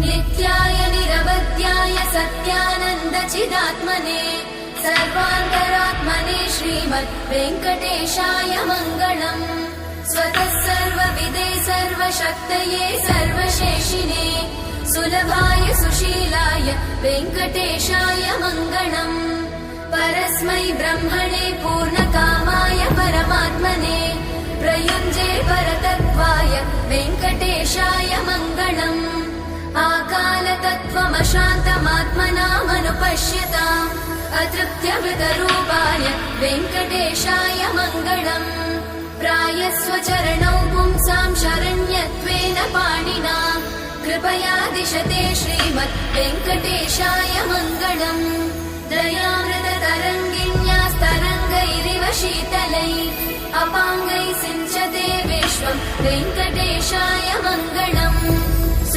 नित्याय निरवध्याय सत्यानन्दचिदात्मने सर्वान्तरात्मने श्रीमद् वेङ्कटेशाय मङ्गलम्। स्वतः सर्वविदे सर्वशक्तये सर्वशेषिने सुलभाय सुशीलाय वेङ्कटेशाय मङ्गलम्। परस्मै ब्रह्मणे पूर्णकामाय परमात्मने प्रयुञ्जे परतत्त्वाय वेङ्कटेशाय मङ्गलम्। आकालतत्त्वमशान्तमात्मनामनुपश्यताम् अतृप्त्यमृतरूपाय वेङ्कटेशाय मङ्गलम्। प्रायस्वचरणौ पुंसां शरण्यत्वेन पाणिना कृपया दिशते श्रीमद् वेङ्कटेशाय मङ्गलम्। दयामृततरङ्गिण्यास्तरङ्गैरिव शीतलैः अपाङ्गैः सिञ्चते विश्वम् वेङ्कटेशाय मङ्गलम्।